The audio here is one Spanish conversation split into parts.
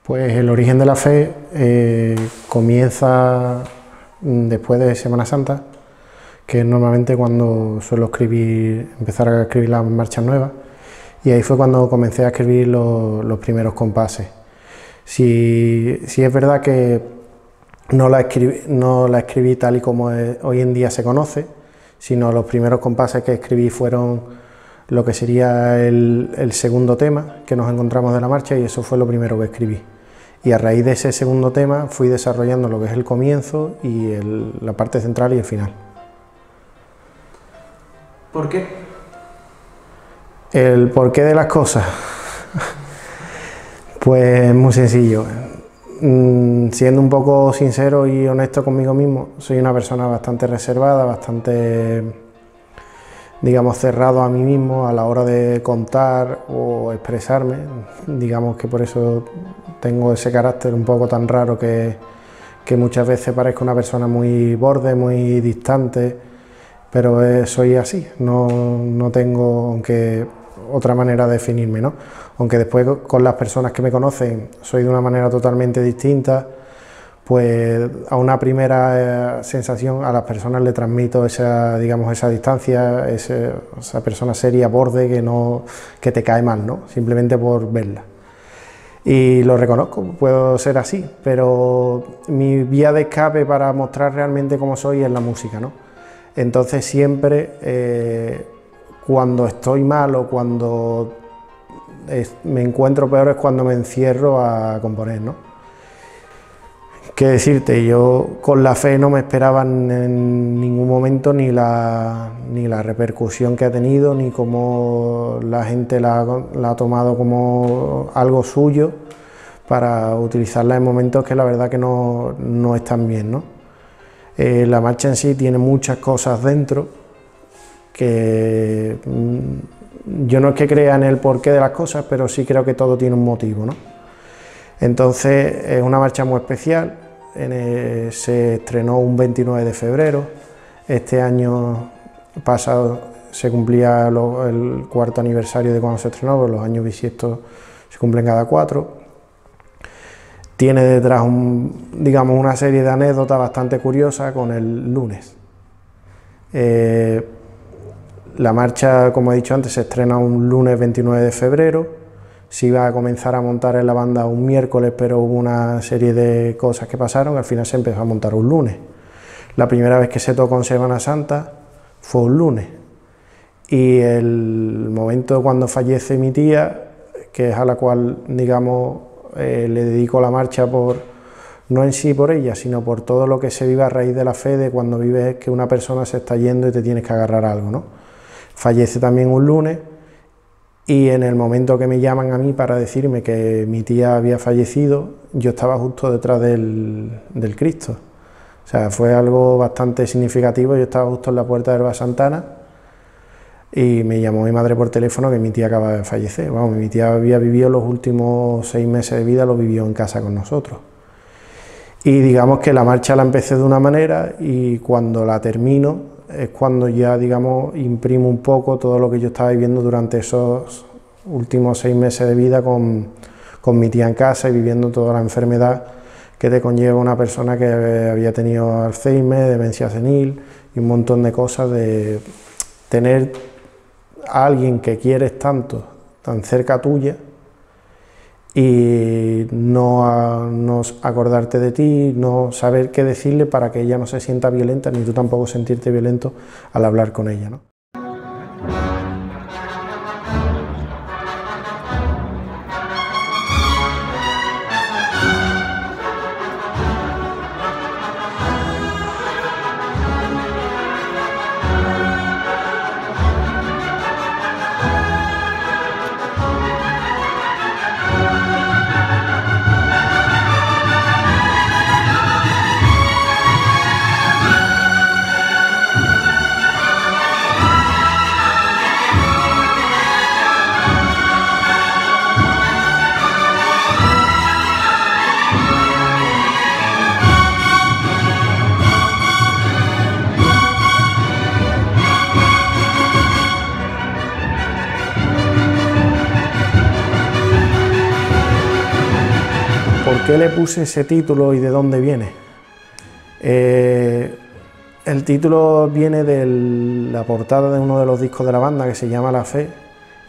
Pues el origen de la fe comienza después de Semana Santa, que es normalmente cuando suelo empezar a escribir las marchas nuevas, y ahí fue cuando comencé a escribir los primeros compases. Sí es verdad que no la escribí tal y como hoy en día se conoce, sino los primeros compases que escribí fueron lo que sería el segundo tema que nos encontramos de la marcha, y eso fue lo primero que escribí. Y a raíz de ese segundo tema fui desarrollando lo que es el comienzo y la parte central y el final. ¿Por qué? El porqué de las cosas. Pues muy sencillo. Siendo un poco sincero y honesto conmigo mismo, soy una persona bastante reservada, bastante, digamos, cerrado a mí mismo a la hora de contar o expresarme. Digamos que por eso tengo ese carácter un poco tan raro que muchas veces parezco una persona muy borde, muy distante, pero soy así, no tengo otra manera de definirme, ¿no? Aunque después con las personas que me conocen soy de una manera totalmente distinta, pues a una primera sensación a las personas le transmito esa distancia, esa persona seria, borde, que te cae mal, ¿no? Simplemente por verla. Y lo reconozco, puedo ser así, pero mi vía de escape para mostrar realmente cómo soy es la música, ¿no? Entonces siempre cuando estoy mal o cuando me encuentro peor es cuando me encierro a componer, ¿no? ¿Qué decirte? Yo con la fe no me esperaba en ningún momento ni la repercusión que ha tenido, ni cómo la gente la ha tomado como algo suyo para utilizarla en momentos que la verdad que no están bien, ¿no? La marcha en sí tiene muchas cosas dentro que yo no es que crea en el porqué de las cosas, pero sí creo que todo tiene un motivo, ¿no? Entonces es una marcha muy especial. Se estrenó un 29 de febrero, este año pasado se cumplía el cuarto aniversario de cuando se estrenó, pues los años bisiestos se cumplen cada 4. Tiene detrás digamos, una serie de anécdotas bastante curiosas con el lunes. La marcha, como he dicho antes, se estrena un lunes 29 de febrero. Se iba a comenzar a montar en la banda un miércoles, pero hubo una serie de cosas que pasaron, al final se empezó a montar un lunes. La primera vez que se tocó en Semana Santa fue un lunes. Y el momento cuando fallece mi tía, que es a la cual, digamos, le dedico la marcha no en sí por ella, sino por todo lo que se vive a raíz de la fe, de cuando vives que una persona se está yendo y te tienes que agarrar a algo, ¿no? Fallece también un lunes. Y en el momento que me llaman a mí para decirme que mi tía había fallecido, yo estaba justo detrás del Cristo. O sea, fue algo bastante significativo. Yo estaba justo en la puerta del Bar Santana y me llamó mi madre por teléfono que mi tía acaba de fallecer. Vamos, mi tía había vivido los últimos 6 meses de vida, lo vivió en casa con nosotros. Y digamos que la marcha la empecé de una manera y cuando la termino es cuando ya, digamos, imprimo un poco todo lo que yo estaba viviendo durante esos últimos 6 meses de vida con mi tía en casa y viviendo toda la enfermedad que te conlleva una persona que había tenido Alzheimer, demencia senil y un montón de cosas, de tener a alguien que quieres tanto, tan cerca tuya, y no acordarte de ti, no saber qué decirle para que ella no se sienta violenta, ni tú tampoco sentirte violento al hablar con ella, ¿no? qué le puse ese título y de dónde viene? El título viene de la portada de uno de los discos de la banda, que se llama La Fe,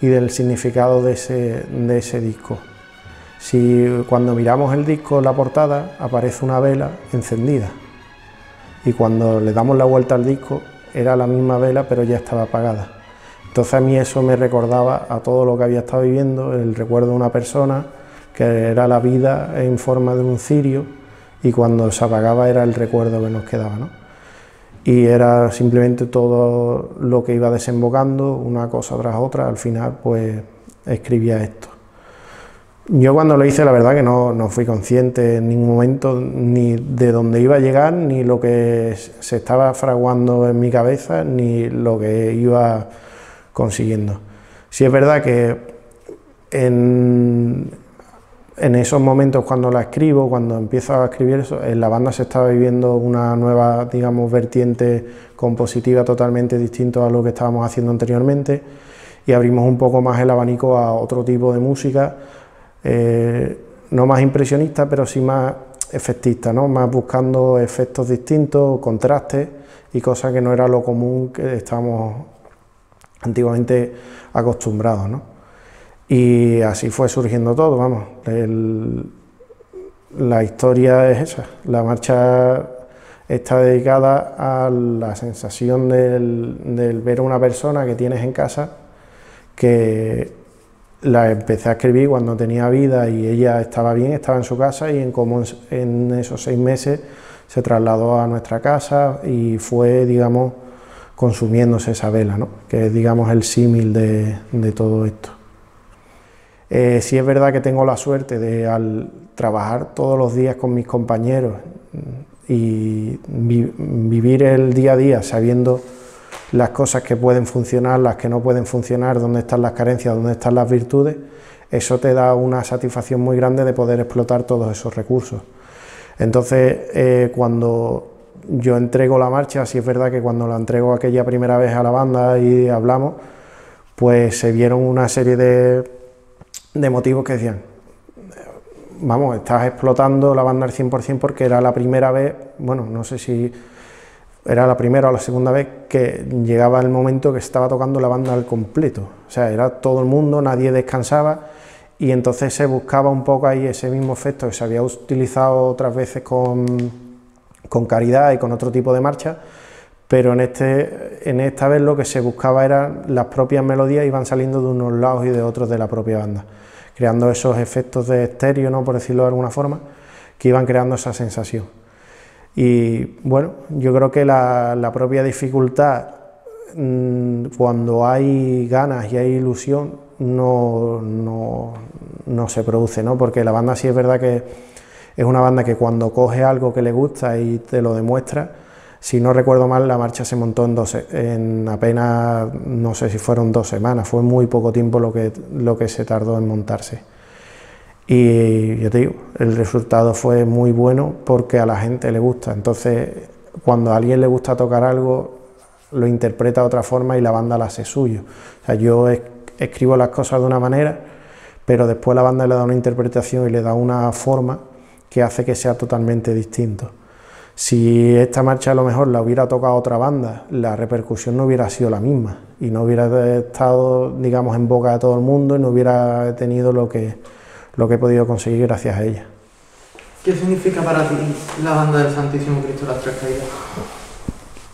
y del significado de ese disco. Si cuando miramos el disco, la portada, aparece una vela encendida, y cuando le damos la vuelta al disco era la misma vela, pero ya estaba apagada. Entonces a mí eso me recordaba a todo lo que había estado viviendo, el recuerdo de una persona, que era la vida en forma de un cirio, y cuando se apagaba era el recuerdo que nos quedaba, ¿no? Y era simplemente todo lo que iba desembocando, una cosa tras otra. Al final pues escribía esto. Yo cuando lo hice, la verdad que no fui consciente en ningún momento ni de dónde iba a llegar, ni lo que se estaba fraguando en mi cabeza, ni lo que iba consiguiendo. Sí es verdad que en esos momentos, cuando la escribo, cuando empiezo a escribir eso, en la banda se estaba viviendo una nueva, digamos, vertiente compositiva totalmente distinta a lo que estábamos haciendo anteriormente, y abrimos un poco más el abanico a otro tipo de música, no más impresionista, pero sí más efectista, ¿no? Más buscando efectos distintos, contrastes y cosas que no era lo común que estábamos antiguamente acostumbrados, ¿no? Y así fue surgiendo todo, vamos. La historia es esa. La marcha está dedicada a la sensación del ver a una persona que tienes en casa, que la empecé a escribir cuando tenía vida y ella estaba bien, estaba en su casa, y en esos 6 meses se trasladó a nuestra casa y fue, digamos, consumiéndose esa vela, ¿no? Que es, digamos, el símil de todo esto. Sí es verdad que tengo la suerte de, al trabajar todos los días con mis compañeros y vivir el día a día sabiendo las cosas que pueden funcionar, las que no pueden funcionar, dónde están las carencias, dónde están las virtudes, eso te da una satisfacción muy grande de poder explotar todos esos recursos. Entonces, cuando yo entrego la marcha, sí es verdad que cuando la entrego aquella primera vez a la banda y hablamos, pues se vieron una serie de motivos que decían, vamos, estás explotando la banda al 100% porque era la primera vez, bueno, no sé si era la primera o la segunda vez que llegaba el momento que estaba tocando la banda al completo, o sea, era todo el mundo, nadie descansaba, y entonces se buscaba un poco ahí ese mismo efecto que se había utilizado otras veces con Caridad y con otro tipo de marcha, pero en esta vez lo que se buscaba eran las propias melodías, iban saliendo de unos lados y de otros de la propia banda, creando esos efectos de estéreo, ¿no?, por decirlo de alguna forma, que iban creando esa sensación. Y bueno, yo creo que la propia dificultad, cuando hay ganas y hay ilusión, no se produce, ¿no? Porque la banda sí es verdad que es una banda que cuando coge algo que le gusta y te lo demuestra, si no recuerdo mal, la marcha se montó en apenas, no sé si fueron 2 semanas, fue muy poco tiempo lo que se tardó en montarse. Y yo te digo, el resultado fue muy bueno porque a la gente le gusta. Entonces, cuando a alguien le gusta tocar algo, lo interpreta de otra forma y la banda la hace suyo. O sea, yo escribo las cosas de una manera, pero después la banda le da una interpretación y le da una forma que hace que sea totalmente distinto. Si esta marcha a lo mejor la hubiera tocado otra banda, la repercusión no hubiera sido la misma y no hubiera estado, digamos, en boca de todo el mundo y no hubiera tenido lo que he podido conseguir gracias a ella. ¿Qué significa para ti la banda del Santísimo Cristo de las Tres Caídas?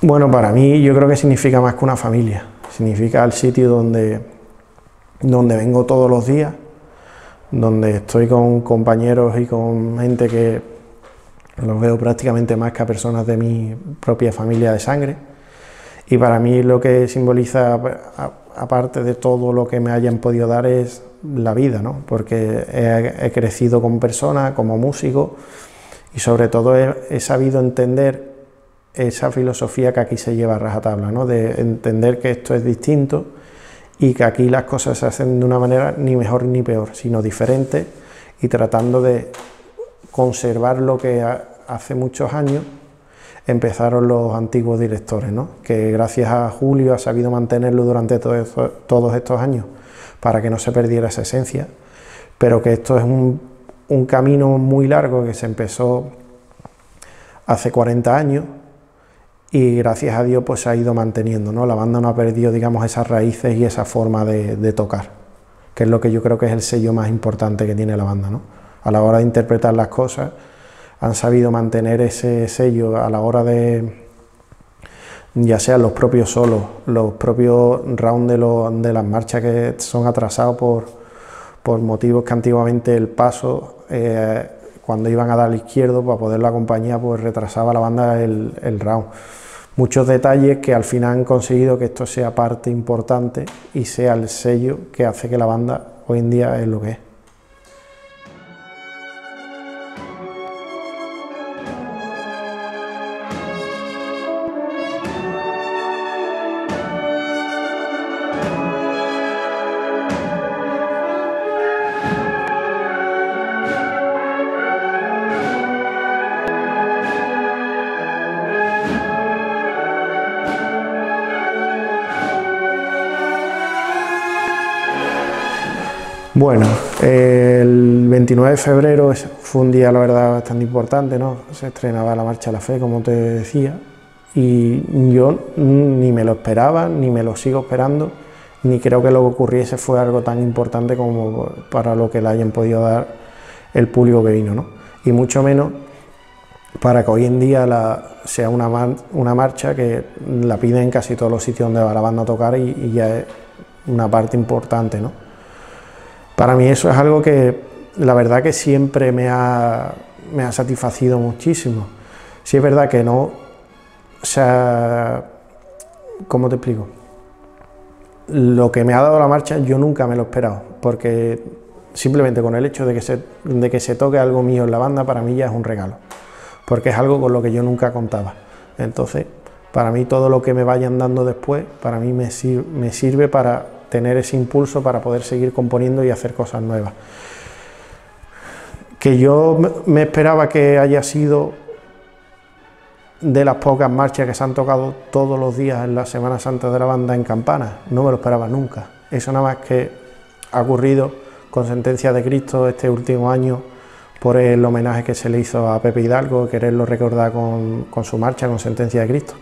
Bueno, para mí yo creo que significa más que una familia, significa el sitio donde vengo todos los días, donde estoy con compañeros y con gente que los veo prácticamente más que a personas de mi propia familia de sangre, y para mí lo que simboliza, aparte de todo lo que me hayan podido dar, es la vida, ¿no? Porque he crecido como persona, como músico, y sobre todo he sabido entender esa filosofía que aquí se lleva a rajatabla, ¿no? De entender que esto es distinto y que aquí las cosas se hacen de una manera ni mejor ni peor, sino diferente, y tratando de conservar lo que hace muchos años empezaron los antiguos directores, ¿no? Que gracias a Julio ha sabido mantenerlo durante todos estos años para que no se perdiera esa esencia, pero que esto es un camino muy largo que se empezó hace 40 años y gracias a Dios pues se ha ido manteniendo, ¿no? La banda no ha perdido, digamos, esas raíces y esa forma de tocar, que es lo que yo creo que es el sello más importante que tiene la banda, ¿no? A la hora de interpretar las cosas han sabido mantener ese sello a la hora de, ya sean los propios solos, los propios rounds de las marchas que son atrasados por motivos que antiguamente el paso, cuando iban a dar al izquierdo para poderlo acompañar, pues retrasaba la banda el round. Muchos detalles que al final han conseguido que esto sea parte importante y sea el sello que hace que la banda hoy en día es lo que es. Bueno, el 29 de febrero fue un día, la verdad, bastante importante, ¿no? Se estrenaba la Marcha a la Fe, como te decía, y yo ni me lo esperaba, ni me lo sigo esperando, ni creo que lo que ocurriese fue algo tan importante como para lo que le hayan podido dar el público que vino, ¿no? Y mucho menos para que hoy en día sea una marcha que la piden en casi todos los sitios donde va la banda a tocar y ya es una parte importante, ¿no? Para mí eso es algo que la verdad que siempre me ha satisfacido muchísimo. Sí es verdad que no, o sea, ¿cómo te explico? Lo que me ha dado la marcha yo nunca me lo he esperado, porque simplemente con el hecho de que se toque algo mío en la banda, para mí ya es un regalo, porque es algo con lo que yo nunca contaba. Entonces, para mí todo lo que me vayan dando después, para mí me sirve para tener ese impulso para poder seguir componiendo y hacer cosas nuevas. Que yo me esperaba que haya sido de las pocas marchas que se han tocado todos los días en la Semana Santa de la banda en Campana, no me lo esperaba nunca. Eso nada más que ha ocurrido con Sentencia de Cristo este último año por el homenaje que se le hizo a Pepe Hidalgo, quererlo recordar con su marcha, con Sentencia de Cristo.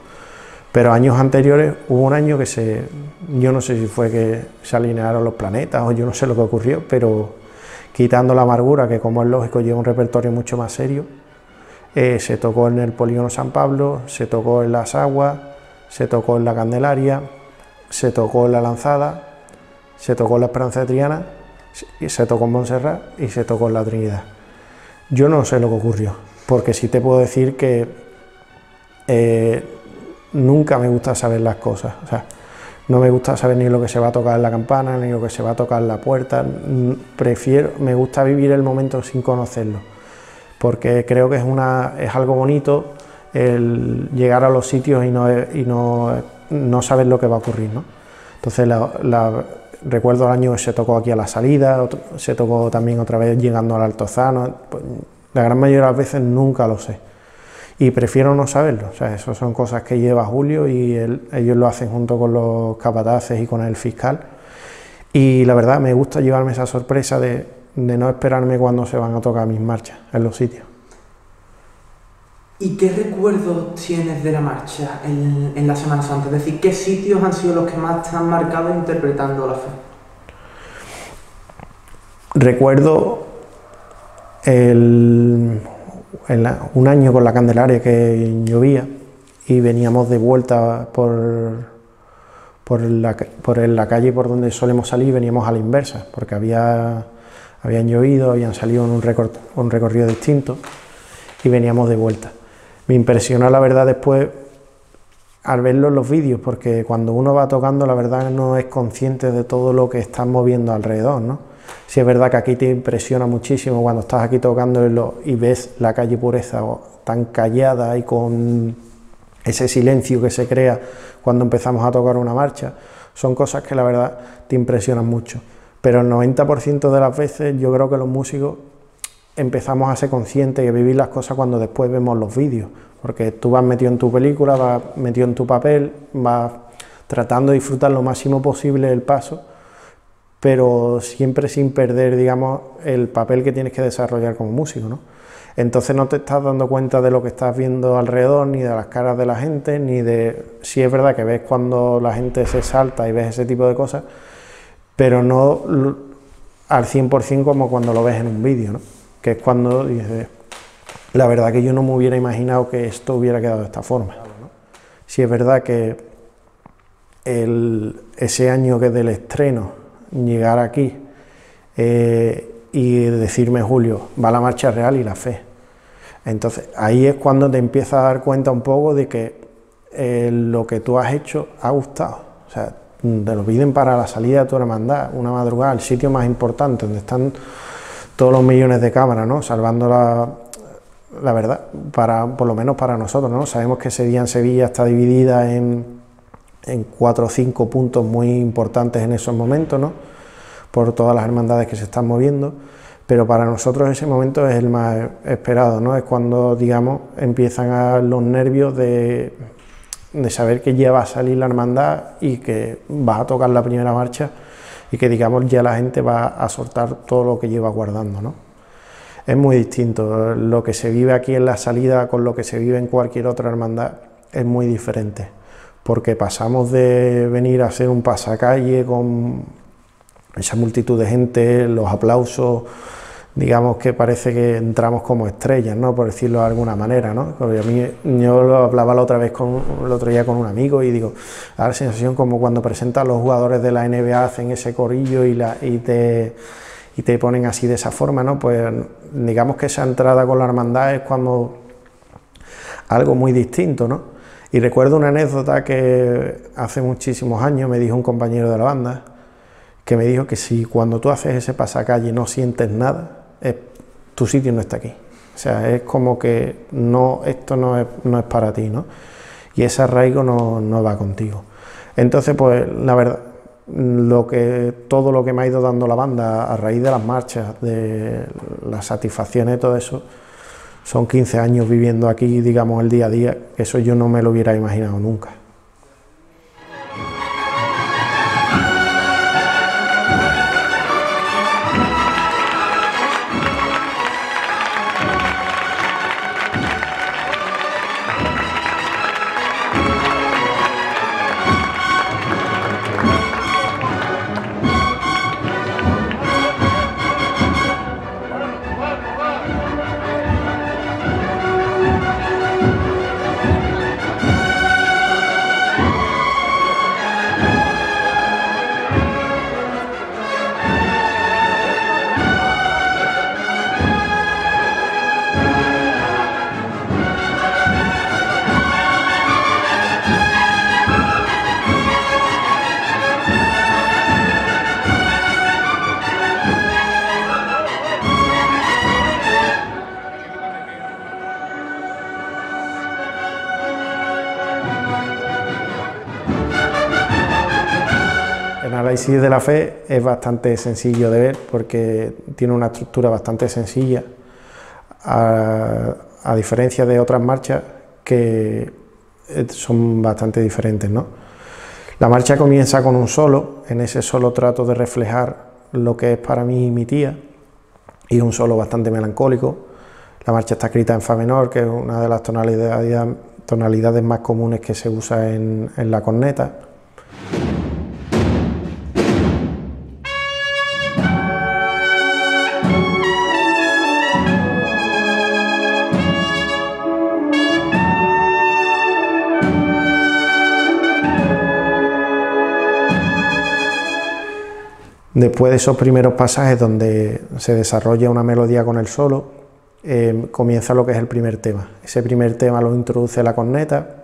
Pero años anteriores hubo un año que yo no sé si fue que se alinearon los planetas o yo no sé lo que ocurrió, pero quitando la amargura, que como es lógico lleva un repertorio mucho más serio, se tocó en el Polígono San Pablo, se tocó en Las Aguas, se tocó en la Candelaria, se tocó en la Lanzada, se tocó en la Esperanza de Triana, se tocó en Montserrat y se tocó en la Trinidad. Yo no sé lo que ocurrió, porque sí te puedo decir que nunca me gusta saber las cosas, o sea, no me gusta saber ni lo que se va a tocar en la campana, ni lo que se va a tocar en la puerta, me gusta vivir el momento sin conocerlo, porque creo que es algo bonito el llegar a los sitios y no saber lo que va a ocurrir, ¿no? Entonces recuerdo el año que se tocó aquí a la salida, se tocó también otra vez llegando al Altozano, pues, la gran mayoría de las veces nunca lo sé. Y prefiero no saberlo, o sea, eso son cosas que lleva Julio y ellos lo hacen junto con los capataces y con el fiscal. Y la verdad me gusta llevarme esa sorpresa de no esperarme cuando se van a tocar mis marchas en los sitios. ¿Y qué recuerdos tienes de la marcha en la Semana Santa? Es decir, ¿qué sitios han sido los que más te han marcado interpretando la fe? Recuerdo un año con la Candelaria que llovía y veníamos de vuelta por la calle por donde solemos salir, veníamos a la inversa, porque habían llovido, habían salido en un recorrido distinto y veníamos de vuelta. Me impresionó la verdad después al verlo en los vídeos, porque cuando uno va tocando la verdad no es consciente de todo lo que estás moviendo alrededor, ¿no? Sí es verdad que aquí te impresiona muchísimo cuando estás aquí tocando y ves la calle Pureza tan callada y con ese silencio que se crea cuando empezamos a tocar una marcha. Son cosas que la verdad te impresionan mucho, pero el 90% de las veces yo creo que los músicos empezamos a ser conscientes y a vivir las cosas cuando después vemos los vídeos, porque tú vas metido en tu película, vas metido en tu papel, vas tratando de disfrutar lo máximo posible del paso, pero siempre sin perder, digamos, el papel que tienes que desarrollar como músico, ¿no? Entonces no te estás dando cuenta de lo que estás viendo alrededor, ni de las caras de la gente, ni de... Sí es verdad que ves cuando la gente se salta y ves ese tipo de cosas, pero no al 100% como cuando lo ves en un vídeo, ¿no? Que es cuando dices, la verdad que yo no me hubiera imaginado que esto hubiera quedado de esta forma, ¿no? Sí es verdad que ese año que del estreno, llegar aquí y decirme, Julio, va la marcha real y la fe. Entonces ahí es cuando te empiezas a dar cuenta un poco de que lo que tú has hecho ha gustado. O sea, te lo piden para la salida de tu hermandad, una madrugada, el sitio más importante, donde están todos los millones de cámaras, ¿no? Salvando la verdad, por lo menos para nosotros, ¿no? Sabemos que ese día en Sevilla está dividida en 4 o 5 puntos muy importantes en esos momentos, ¿no? Por todas las hermandades que se están moviendo, pero para nosotros ese momento es el más esperado, ¿no? Es cuando, digamos, empiezan los nervios de saber que ya va a salir la hermandad y que va a tocar la primera marcha y que, digamos, ya la gente va a soltar todo lo que lleva guardando, ¿no? Es muy distinto, lo que se vive aquí en la salida con lo que se vive en cualquier otra hermandad es muy diferente, porque pasamos de venir a hacer un pasacalle con esa multitud de gente, los aplausos, digamos que parece que entramos como estrellas, ¿no? Por decirlo de alguna manera, ¿no? Porque a mí, yo lo hablaba el otro día con un amigo y digo, da la sensación como cuando presentan los jugadores de la NBA, hacen ese corillo y te ponen así de esa forma, ¿no? Pues digamos que esa entrada con la hermandad es como algo muy distinto, ¿no? Y recuerdo una anécdota que hace muchísimos años me dijo un compañero de la banda, que me dijo que si cuando tú haces ese pasacalle no sientes nada, tu sitio no está aquí. O sea, es como que no, esto no es para ti, ¿no? Y ese arraigo no va contigo. Entonces, pues la verdad, todo lo que me ha ido dando la banda a raíz de las marchas, de las satisfacciones y todo eso, son 15 años viviendo aquí, digamos, el día a día, que eso yo no me lo hubiera imaginado nunca. El análisis de la fe es bastante sencillo de ver porque tiene una estructura bastante sencilla, a diferencia de otras marchas que son bastante diferentes, ¿no? La marcha comienza con un solo, en ese solo trato de reflejar lo que es para mí mi tía, y un solo bastante melancólico. La marcha está escrita en fa menor, que es una de las tonalidades más comunes que se usa en la corneta. Después de esos primeros pasajes donde se desarrolla una melodía con el solo, comienza lo que es el primer tema. Ese primer tema lo introduce la corneta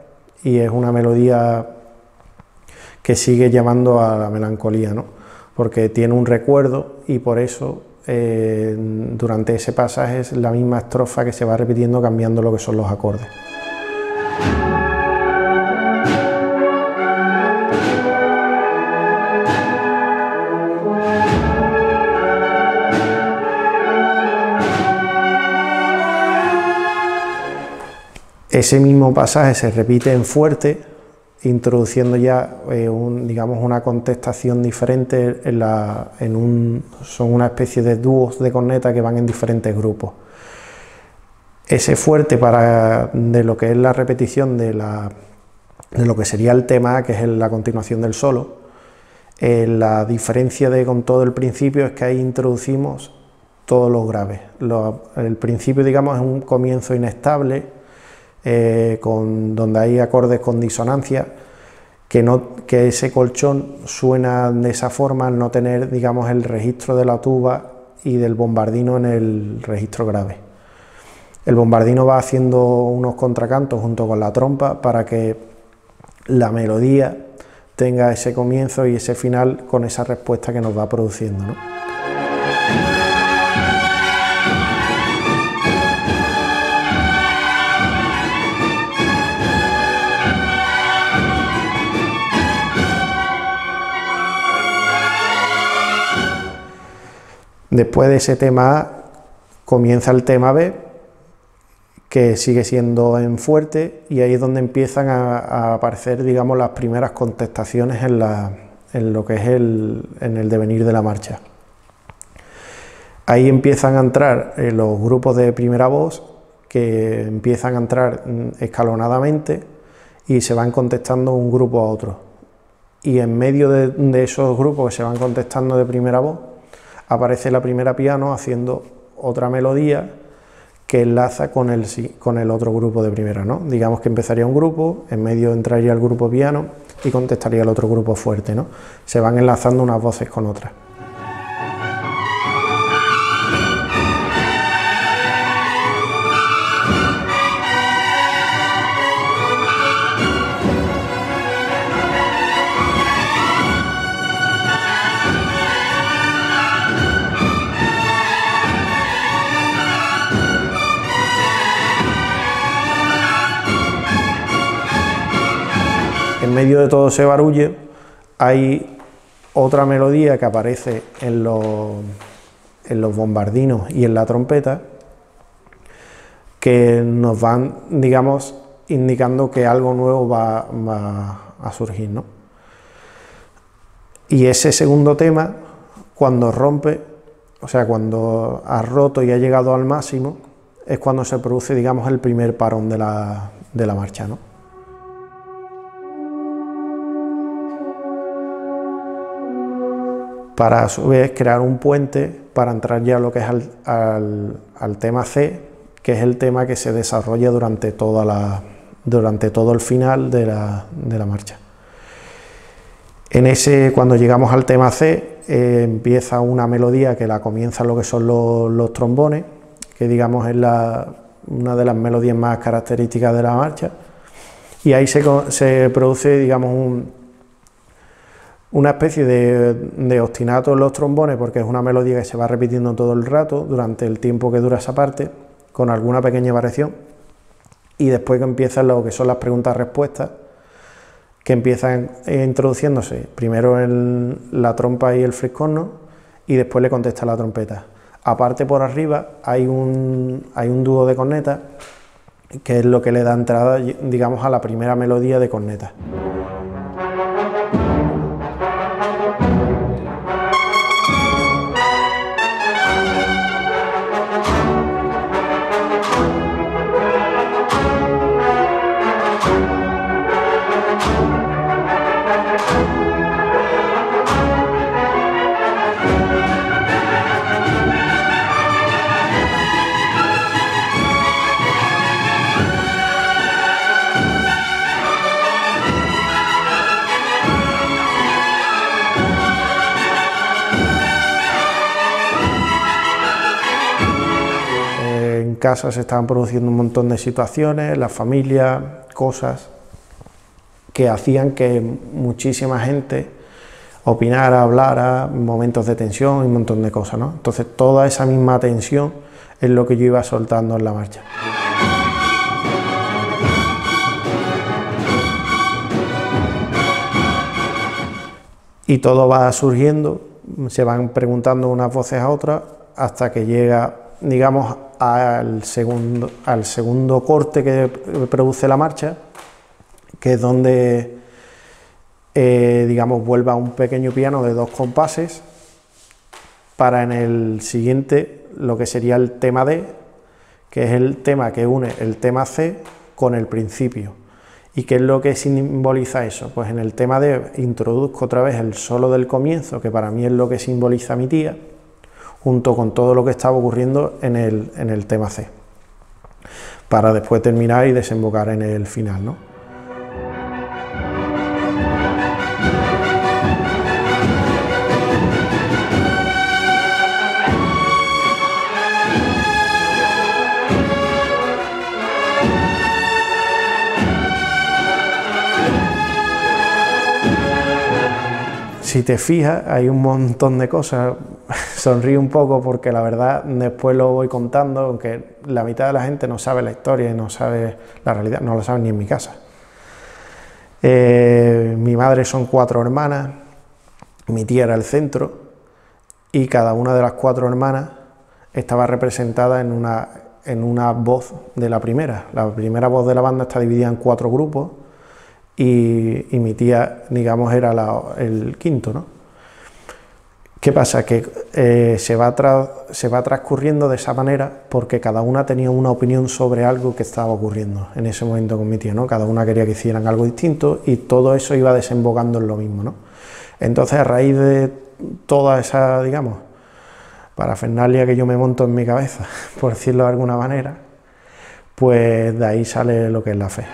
y es una melodía que sigue llamando a la melancolía, ¿no? Porque tiene un recuerdo y por eso durante ese pasaje es la misma estrofa que se va repitiendo cambiando lo que son los acordes. Ese mismo pasaje se repite en fuerte introduciendo ya digamos una contestación diferente, son una especie de dúos de corneta que van en diferentes grupos. Ese fuerte de lo que es la repetición de lo que sería el tema A, que es la continuación del solo, la diferencia con todo el principio es que ahí introducimos todos los graves. El principio, digamos, es un comienzo inestable, donde hay acordes con disonancia, que ese colchón suena de esa forma al no tener, digamos, el registro de la tuba y del bombardino en el registro grave. El bombardino va haciendo unos contracantos junto con la trompa para que la melodía tenga ese comienzo y ese final con esa respuesta que nos va produciendo, ¿no? Después de ese tema A comienza el tema B, que sigue siendo en fuerte, y ahí es donde empiezan a aparecer, digamos, las primeras contestaciones en lo que es en el devenir de la marcha. Ahí empiezan a entrar los grupos de primera voz, que empiezan a entrar escalonadamente y se van contestando un grupo a otro. Y en medio de esos grupos que se van contestando de primera voz, aparece la primera piano haciendo otra melodía que enlaza con el otro grupo de primera, ¿no? Digamos que empezaría un grupo, en medio entraría el grupo piano y contestaría el otro grupo fuerte, ¿no? Se van enlazando unas voces con otras. En medio de todo ese barullo hay otra melodía que aparece en los bombardinos y en la trompeta, que nos van, digamos, indicando que algo nuevo va a surgir, ¿no? Y ese segundo tema, cuando rompe, o sea, cuando ha roto y ha llegado al máximo, es cuando se produce, digamos, el primer parón de la marcha, ¿no? Para a su vez crear un puente para entrar ya a lo que es al tema C, que es el tema que se desarrolla durante todo el final de la marcha. Cuando llegamos al tema C, empieza una melodía que la comienza lo que son los trombones, que digamos es una de las melodías más características de la marcha, y ahí se produce, digamos, una especie de ostinato en los trombones, porque es una melodía que se va repitiendo todo el rato durante el tiempo que dura esa parte, con alguna pequeña variación, y después que empiezan lo que son las preguntas-respuestas, que empiezan introduciéndose primero en la trompa y el fliscorno, y después le contesta la trompeta. Aparte, por arriba hay un dúo de cornetas, que es lo que le da entrada, digamos, a la primera melodía de cornetas. En casa se estaban produciendo un montón de situaciones, la familia, cosas que hacían que muchísima gente opinara, hablara, momentos de tensión y un montón de cosas, ¿no? Entonces toda esa misma tensión es lo que yo iba soltando en la marcha. Y todo va surgiendo, se van preguntando unas voces a otras hasta que llega, digamos, al segundo corte que produce la marcha, que es donde digamos, vuelva a un pequeño piano de 2 compases para en el siguiente, lo que sería el tema D, que es el tema que une el tema C con el principio. ¿Y qué es lo que simboliza eso? Pues en el tema D introduzco otra vez el solo del comienzo, que para mí es lo que simboliza mi tía, junto con todo lo que estaba ocurriendo en el tema C, para después terminar y desembocar en el final, ¿no? Si te fijas, hay un montón de cosas. Sonrío un poco porque la verdad después lo voy contando, aunque la mitad de la gente no sabe la historia y no sabe la realidad, no lo saben ni en mi casa. Mi madre son 4 hermanas, mi tía era el centro y cada una de las 4 hermanas estaba representada en una voz de la primera. La primera voz de la banda está dividida en 4 grupos. Y mi tía, digamos, era el quinto, ¿no? ¿Qué pasa? Que se va transcurriendo de esa manera porque cada una tenía una opinión sobre algo que estaba ocurriendo en ese momento con mi tía, ¿no? Cada una quería que hicieran algo distinto y todo eso iba desembocando en lo mismo, ¿no? Entonces, a raíz de toda esa, digamos, parafernalia que yo me monto en mi cabeza, por decirlo de alguna manera, pues de ahí sale lo que es la fe.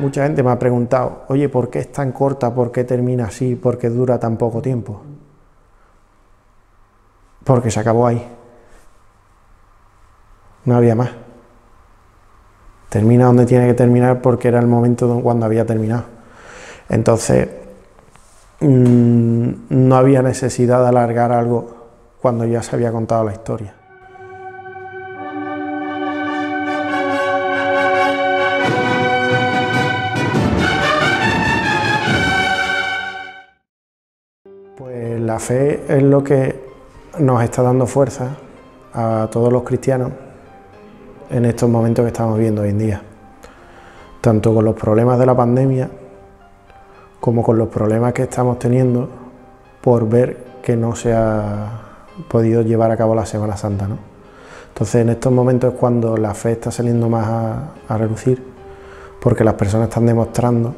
Mucha gente me ha preguntado, oye, ¿por qué es tan corta? ¿Por qué termina así? ¿Por qué dura tan poco tiempo? Porque se acabó ahí. No había más. Termina donde tiene que terminar porque era el momento cuando había terminado. Entonces, no había necesidad de alargar algo cuando ya se había contado la historia. Pues la fe es lo que nos está dando fuerza a todos los cristianos en estos momentos que estamos viviendo hoy en día, tanto con los problemas de la pandemia como con los problemas que estamos teniendo por ver que no se ha podido llevar a cabo la Semana Santa, ¿no? Entonces en estos momentos es cuando la fe está saliendo más a relucir, porque las personas están demostrando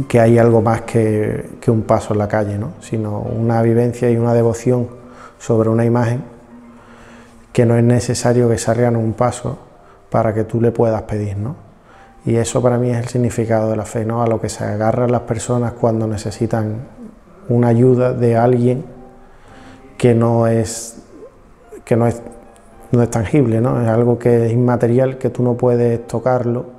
que hay algo más que un paso en la calle, ¿no? Sino una vivencia y una devoción sobre una imagen que no es necesario que salgan un paso para que tú le puedas pedir, ¿no? Y eso para mí es el significado de la fe, ¿no? A lo que se agarran las personas cuando necesitan una ayuda de alguien que no es tangible, ¿no? Es algo que es inmaterial, que tú no puedes tocarlo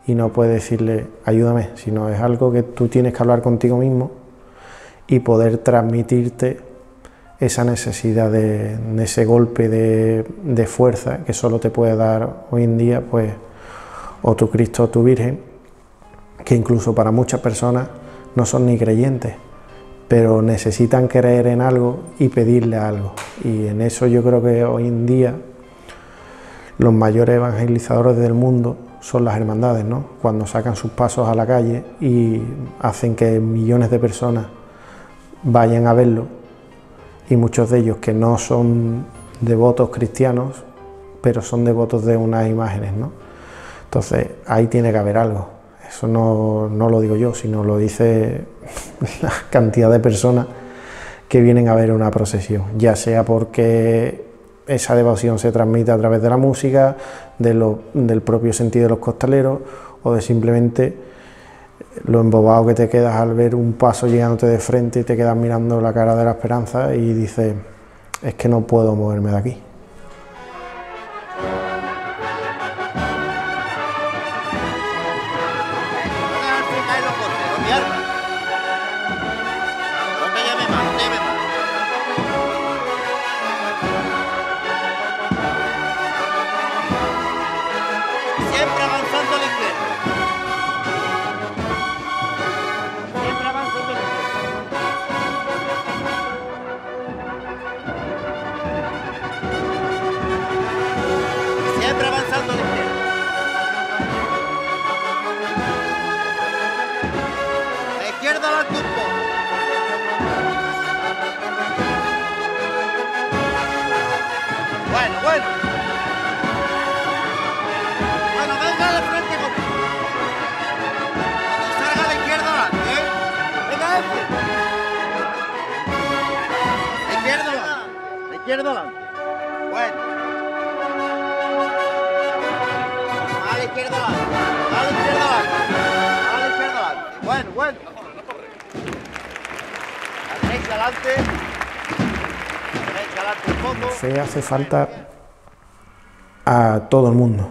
y no puedes decirle, ayúdame, sino es algo que tú tienes que hablar contigo mismo y poder transmitirte esa necesidad de ese golpe de fuerza que solo te puede dar hoy en día, pues, o tu Cristo o tu Virgen, que incluso para muchas personas no son ni creyentes, pero necesitan creer en algo y pedirle algo. Y en eso yo creo que hoy en día los mayores evangelizadores del mundo son las hermandades, ¿no? Cuando sacan sus pasos a la calle y hacen que millones de personas vayan a verlo, y muchos de ellos que no son devotos cristianos, pero son devotos de unas imágenes, ¿no? Entonces ahí tiene que haber algo. Eso no lo digo yo, sino lo dice la cantidad de personas que vienen a ver una procesión, ya sea porque esa devoción se transmite a través de la música, del propio sentido de los costaleros, o de simplemente lo embobado que te quedas al ver un paso llegándote de frente y te quedas mirando la cara de la esperanza y dices, es que no puedo moverme de aquí. Bueno, bueno. Bueno, venga de frente conmigo. Cuando salga a la izquierda adelante, ¿eh? Venga, este. La izquierda adelante. La izquierda adelante. Bueno. A la izquierda adelante. A la izquierda adelante. A la izquierda adelante. Bueno, bueno. A la derecha adelante. A la derecha adelante un poco. Fe hace falta a todo el mundo,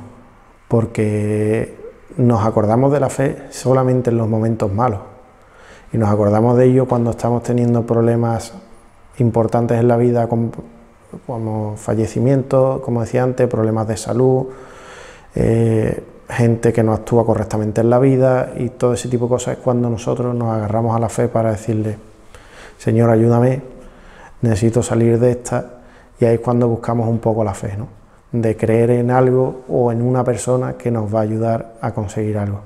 porque nos acordamos de la fe solamente en los momentos malos y nos acordamos de ello cuando estamos teniendo problemas importantes en la vida, como fallecimientos, como decía antes, problemas de salud, gente que no actúa correctamente en la vida, y todo ese tipo de cosas. Es cuando nosotros nos agarramos a la fe para decirle: Señor, ayúdame, necesito salir de esta. Y ahí es cuando buscamos un poco la fe, ¿no? De creer en algo o en una persona que nos va a ayudar a conseguir algo.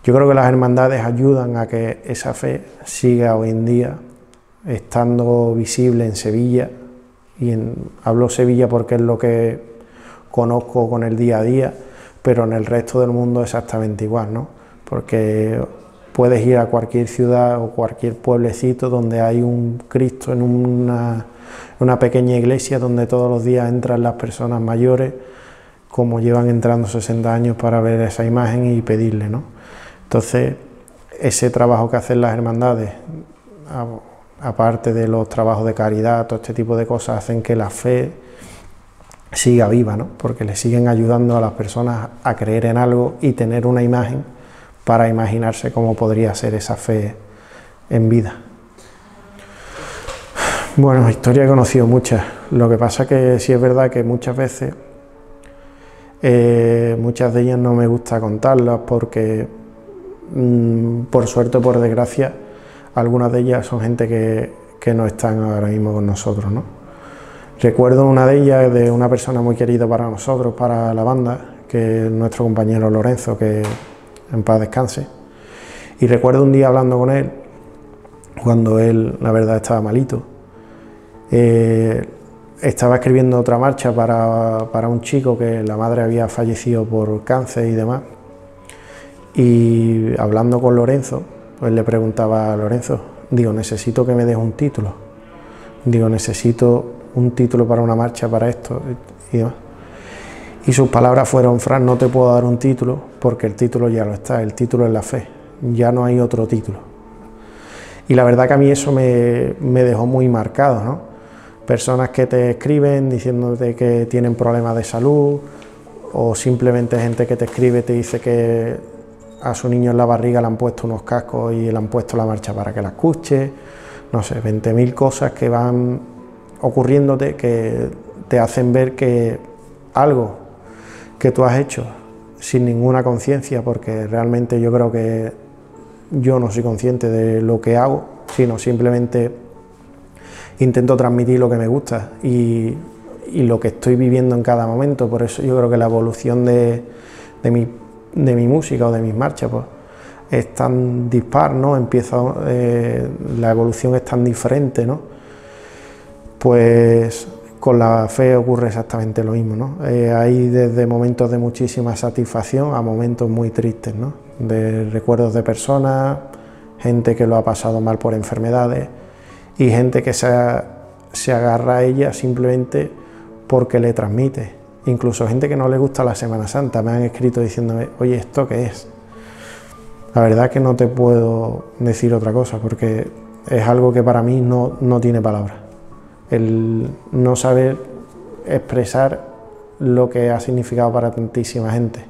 Yo creo que las hermandades ayudan a que esa fe siga hoy en día estando visible en Sevilla, y hablo Sevilla porque es lo que conozco con el día a día, pero en el resto del mundo exactamente igual, ¿no? Porque puedes ir a cualquier ciudad o cualquier pueblecito donde hay un Cristo en una pequeña iglesia donde todos los días entran las personas mayores, como llevan entrando 60 años, para ver esa imagen y pedirle, ¿no? Entonces, ese trabajo que hacen las hermandades, aparte de los trabajos de caridad, todo este tipo de cosas, hacen que la fe siga viva, ¿no? Porque le siguen ayudando a las personas a creer en algo y tener una imagen para imaginarse cómo podría ser esa fe en vida. Bueno, historia he conocido muchas, lo que pasa que sí es verdad que muchas veces, muchas de ellas no me gusta contarlas porque, por suerte o por desgracia, algunas de ellas son gente que no están ahora mismo con nosotros, ¿no? Recuerdo una de ellas, de una persona muy querida para nosotros, para la banda, que es nuestro compañero Lorenzo, que en paz descanse. Y recuerdo un día hablando con él, cuando él, la verdad, estaba malito. Estaba escribiendo otra marcha para un chico que la madre había fallecido por cáncer y demás. Y hablando con Lorenzo, pues le preguntaba a Lorenzo, digo, necesito que me des un título. Digo, necesito un título para una marcha, para esto y demás. Y sus palabras fueron: Fran, no te puedo dar un título porque el título ya lo está, el título es la fe, ya no hay otro título. Y la verdad que a mí eso me dejó muy marcado, ¿no? Personas que te escriben diciéndote que tienen problemas de salud, o simplemente gente que te escribe y te dice que a su niño en la barriga le han puesto unos cascos y le han puesto la marcha para que la escuche, no sé, 20.000 cosas que van ocurriéndote que te hacen ver que algo que tú has hecho sin ninguna conciencia, porque realmente yo creo que yo no soy consciente de lo que hago, sino simplemente intento transmitir lo que me gusta y lo que estoy viviendo en cada momento. Por eso yo creo que la evolución de mi música o de mis marchas pues es tan dispar, ¿no? La evolución es tan diferente, ¿no? Pues con la fe ocurre exactamente lo mismo, ¿no? Hay desde momentos de muchísima satisfacción a momentos muy tristes, ¿no? De recuerdos de personas, gente que lo ha pasado mal por enfermedades y gente que se agarra a ella simplemente porque le transmite. Incluso gente que no le gusta la Semana Santa me han escrito diciéndome: oye, ¿esto qué es? La verdad que no te puedo decir otra cosa porque es algo que para mí no tiene palabras. El no saber expresar lo que ha significado para tantísima gente.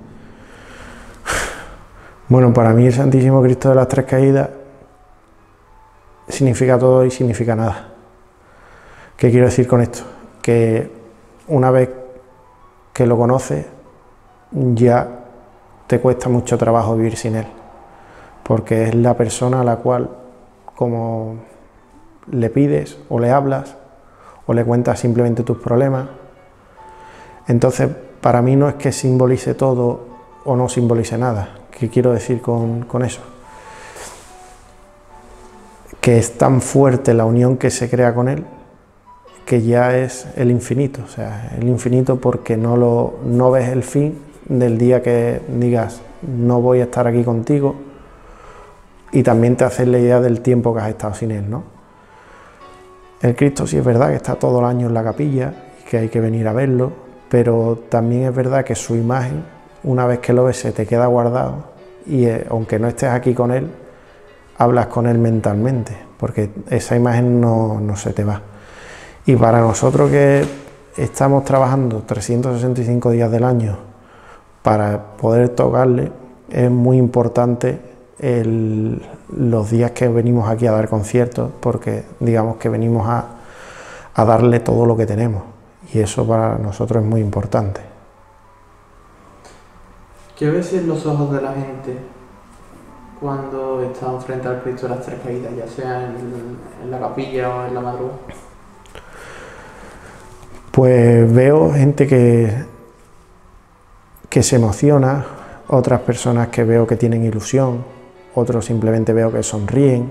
Bueno, para mí el Santísimo Cristo de las Tres Caídas significa todo y significa nada. ¿Qué quiero decir con esto? Que una vez que lo conoces, ya te cuesta mucho trabajo vivir sin él, porque es la persona a la cual, como le pides o le hablas o le cuentas simplemente tus problemas, entonces para mí no es que simbolice todo o no simbolice nada. ¿Qué quiero decir con eso? Que es tan fuerte la unión que se crea con él, que ya es el infinito, o sea, el infinito porque no ves el fin del día que digas no voy a estar aquí contigo, y también te haces la idea del tiempo que has estado sin él, ¿no? El Cristo sí es verdad que está todo el año en la capilla y que hay que venir a verlo, pero también es verdad que su imagen, una vez que lo ves, se te queda guardado y aunque no estés aquí con él, hablas con él mentalmente, porque esa imagen no se te va. Y para nosotros que estamos trabajando 365 días del año para poder tocarle, es muy importante los días que venimos aquí a dar conciertos, porque digamos que venimos a darle todo lo que tenemos, y eso para nosotros es muy importante. ¿Qué ves en los ojos de la gente cuando están frente al Cristo de las Tres Caídas, ya sea en la capilla o en la madrugada? Pues veo gente que se emociona, otras personas que veo que tienen ilusión, otros simplemente veo que sonríen.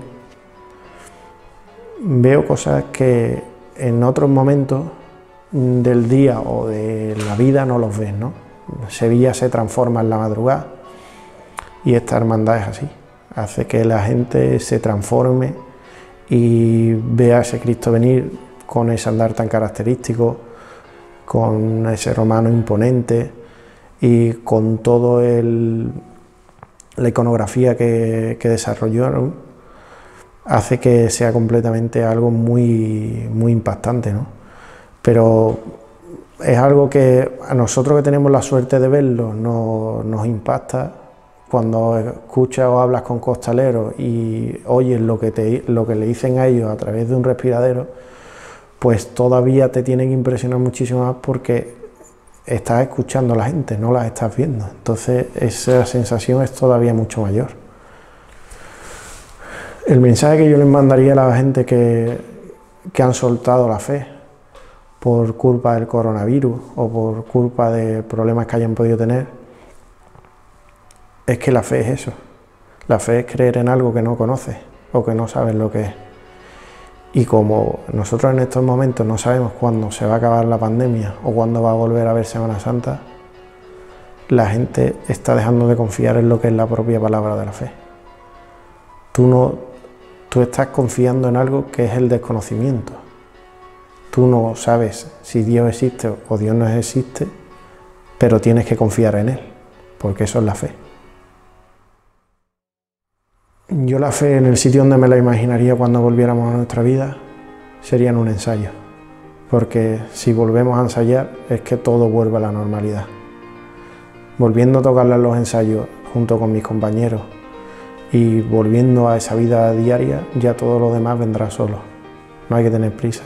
Veo cosas que en otros momentos del día o de la vida no los ves, ¿no? Sevilla se transforma en la madrugada y esta hermandad es así, hace que la gente se transforme y vea a ese Cristo venir con ese andar tan característico, con ese romano imponente y con todo la iconografía que desarrollaron, hace que sea completamente algo muy impactante, ¿no? Pero es algo que a nosotros que tenemos la suerte de verlo nos impacta. Cuando escuchas o hablas con costaleros y oyes lo que le dicen a ellos a través de un respiradero, pues todavía te tiene que impresionar muchísimo más porque estás escuchando a la gente, no la estás viendo. Entonces esa sensación es todavía mucho mayor. El mensaje que yo les mandaría a la gente que han soltado la fe por culpa del coronavirus o por culpa de problemas que hayan podido tener, es que la fe es eso. La fe es creer en algo que no conoces o que no sabes lo que es. Y como nosotros en estos momentos no sabemos cuándo se va a acabar la pandemia o cuándo va a volver a haber Semana Santa, la gente está dejando de confiar en lo que es la propia palabra de la fe. Tú estás confiando en algo que es el desconocimiento. Tú no sabes si Dios existe o Dios no existe, pero tienes que confiar en Él, porque eso es la fe. Yo la fe, en el sitio donde me la imaginaría cuando volviéramos a nuestra vida, sería en un ensayo, porque si volvemos a ensayar es que todo vuelve a la normalidad. Volviendo a tocarla en los ensayos junto con mis compañeros y volviendo a esa vida diaria, ya todo lo demás vendrá solo. No hay que tener prisa.